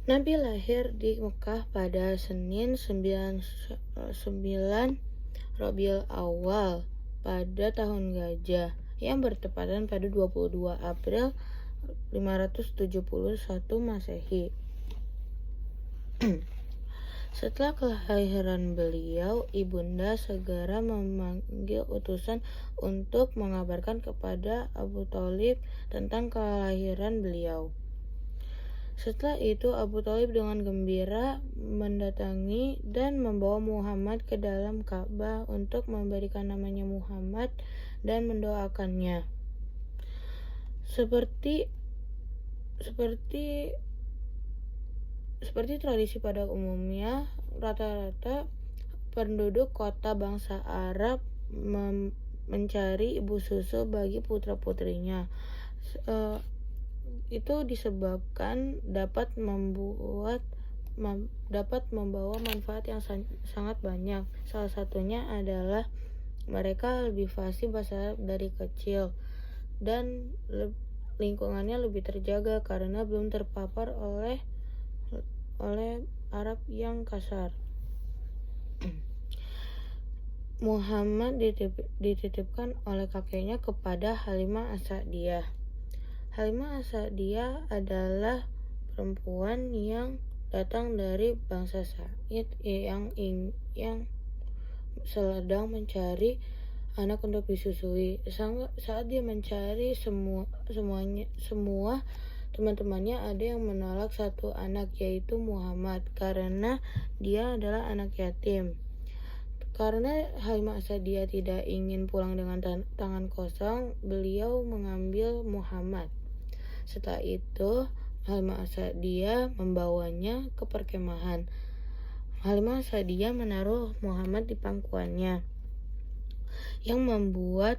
Nabi lahir di Mekah pada Senin 9 Rabiul Awal pada tahun Gajah yang bertepatan pada 22 April 571 Masehi. Setelah kelahiran beliau, ibunda segera memanggil utusan untuk mengabarkan kepada Abu Thalib tentang kelahiran beliau. Setelah itu Abu Thalib dengan gembira mendatangi dan membawa Muhammad ke dalam Ka'bah untuk memberikan namanya Muhammad dan mendoakannya. Seperti tradisi pada umumnya, rata-rata penduduk kota bangsa Arab mencari ibu susu bagi putra-putrinya. Itu disebabkan dapat membawa manfaat yang sangat banyak. Salah satunya adalah mereka lebih fasih bahasa Arab dari kecil dan lingkungannya lebih terjaga karena belum terpapar oleh Arab yang kasar. Muhammad dititipkan oleh kakeknya kepada Halimah As-Sa'diyah. Halimah As-Sa'diyah adalah perempuan yang datang dari bangsa Sa'id yang sedang mencari anak untuk disusui. Saat dia mencari semua teman-temannya, ada yang menolak satu anak, yaitu Muhammad, karena dia adalah anak yatim. Karena Halimah As-Sa'diyah tidak ingin pulang dengan tangan kosong, beliau mengambil Muhammad. Setelah itu, Halimah As-Sa'diyah membawanya ke perkemahan. Halimah As-Sa'diyah menaruh Muhammad di pangkuannya, yang membuat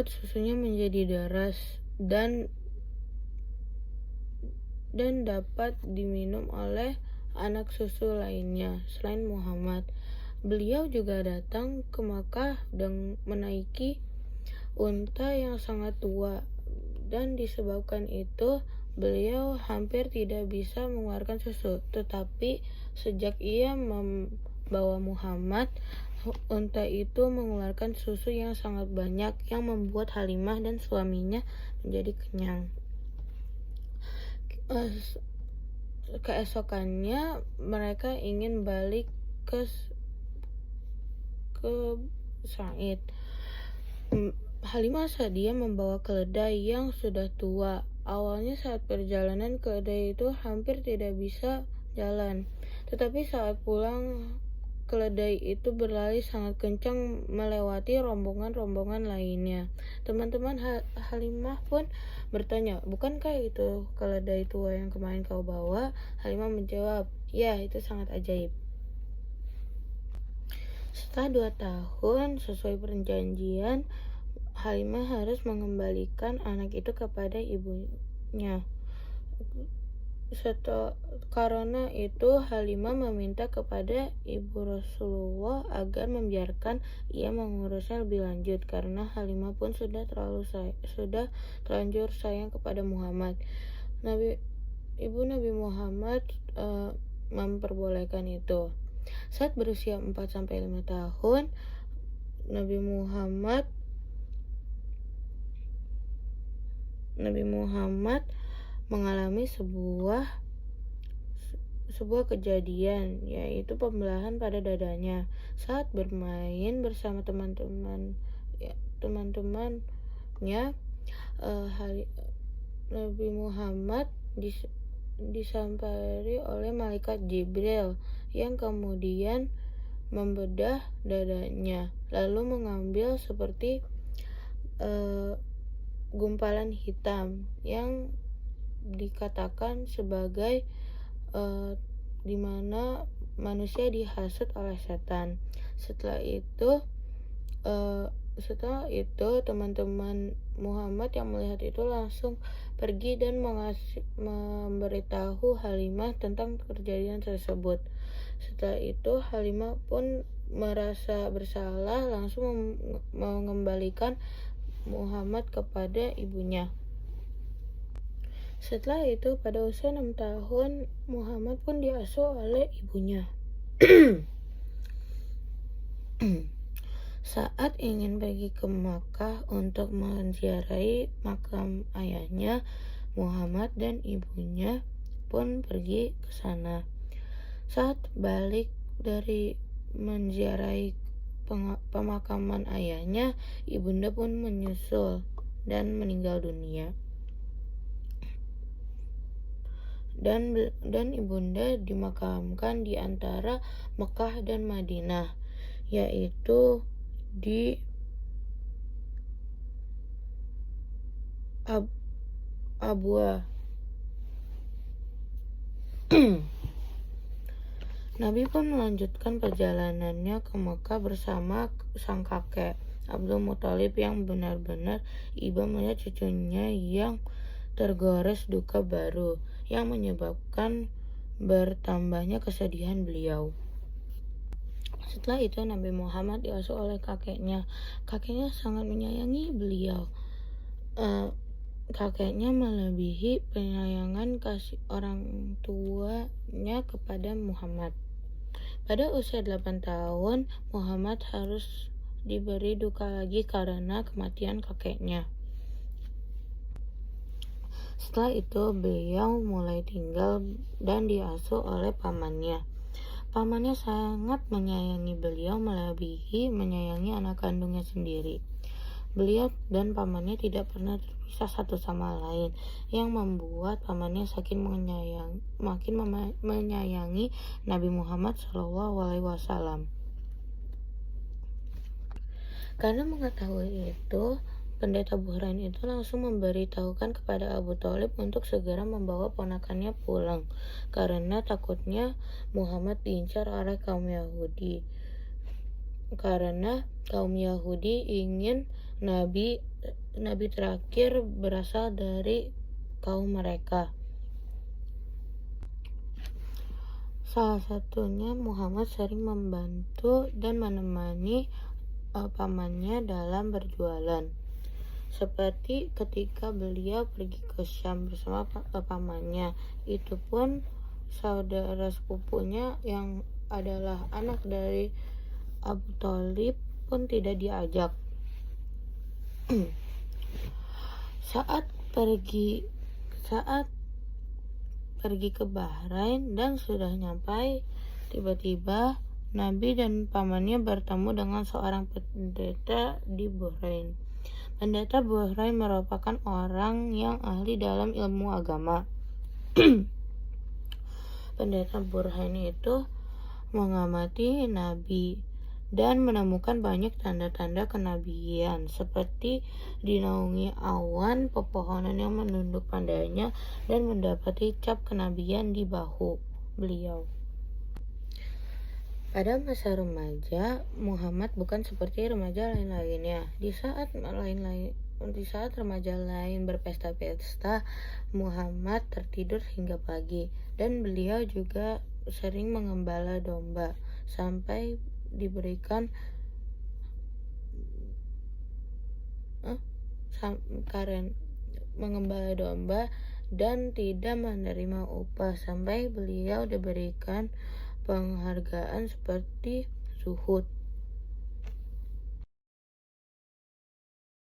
susunya menjadi deras dan dapat diminum oleh anak susu lainnya selain Muhammad. Beliau juga datang ke Makkah dan menaiki unta yang sangat tua, dan disebabkan itu beliau hampir tidak bisa mengeluarkan susu. Tetapi sejak ia membawa Muhammad, unta itu mengeluarkan susu yang sangat banyak yang membuat Halimah dan suaminya menjadi kenyang. Keesokannya mereka ingin balik ke Sa'id. Halimah As-Sa'diyah membawa keledai yang sudah tua. Awalnya saat perjalanan keledai itu hampir tidak bisa jalan, tetapi saat pulang keledai itu berlari sangat kencang melewati rombongan lainnya. Teman-teman Halimah pun bertanya, "Bukankah itu keledai tua yang kemarin kau bawa?" Halimah menjawab, "Ya, itu sangat ajaib." Setelah 2 tahun sesuai perjanjian, Halimah harus mengembalikan anak itu kepada ibunya. Karena itu Halimah meminta kepada ibu Rasulullah agar membiarkan ia mengurusnya lebih lanjut, karena Halimah pun sudah terlanjur sayang kepada Muhammad. Ibu Nabi Muhammad memperbolehkan itu. Saat berusia 4-5 tahun, Nabi Muhammad mengalami sebuah kejadian, yaitu pembelahan pada dadanya. Saat bermain bersama teman-temannya, Nabi Muhammad disampaikan oleh malaikat Jibril yang kemudian membedah dadanya, lalu mengambil seperti gumpalan hitam yang dikatakan sebagai di mana manusia dihasut oleh setan. Setelah itu teman-teman Muhammad yang melihat itu langsung pergi dan memberitahu Halimah tentang kejadian tersebut. Setelah itu Halimah pun merasa bersalah, langsung mengembalikan Muhammad kepada ibunya. Setelah itu, pada usia 6 tahun, Muhammad pun diasuh oleh ibunya. Saat ingin pergi ke Makkah untuk menziarahi makam ayahnya, Muhammad dan ibunya pun pergi ke sana. Saat balik dari menziarahi pemakaman ayahnya, ibunda pun menyusul dan meninggal dunia. Dan ibunda dimakamkan di antara Mekah dan Madinah, yaitu di Abwa. Nabi pun melanjutkan perjalanannya ke Mekah bersama sang kakek Abdul Muthalib yang benar-benar iba melihat cucunya yang tergores duka baru yang menyebabkan bertambahnya kesedihan beliau. Setelah itu Nabi Muhammad diasuh oleh kakeknya. Kakeknya sangat menyayangi beliau. Kakeknya melebihi penyayangan kasih orang tuanya kepada Muhammad. Pada usia 8 tahun, Muhammad harus diberi duka lagi karena kematian kakeknya. Setelah itu, beliau mulai tinggal dan diasuh oleh pamannya. Pamannya sangat menyayangi beliau melebihi menyayangi anak kandungnya sendiri. Beliau dan pamannya tidak pernah terpisah satu sama lain, yang membuat pamannya makin menyayangi Nabi Muhammad SAW. Karena mengetahui itu, Pendeta Burhain itu langsung memberitahukan kepada Abu Thalib untuk segera membawa ponakannya pulang, karena takutnya Muhammad diincar oleh kaum Yahudi. Karena kaum Yahudi ingin Nabi terakhir berasal dari kaum mereka. Salah satunya Muhammad sering membantu dan menemani pamannya dalam berjualan. Seperti ketika beliau pergi ke Syam bersama pamannya, itu pun saudara sepupunya yang adalah anak dari Abu Thalib pun tidak diajak. Saat pergi ke Bahrain dan sudah nyampai, tiba-tiba Nabi dan pamannya bertemu dengan seorang pendeta di Bahrain. Pendeta Bahrain merupakan orang yang ahli dalam ilmu agama. Pendeta Bahrain itu mengamati Nabi dan menemukan banyak tanda-tanda kenabian, seperti dinaungi awan, pepohonan yang menunduk padanya, dan mendapati cap kenabian di bahu beliau. Pada masa remaja, Muhammad bukan seperti remaja lain-lainnya. Di saat remaja lain berpesta-pesta, Muhammad tertidur hingga pagi, dan beliau juga sering mengembala domba sampai diberikan mengembala domba dan tidak menerima upah sampai beliau diberikan penghargaan seperti zuhud.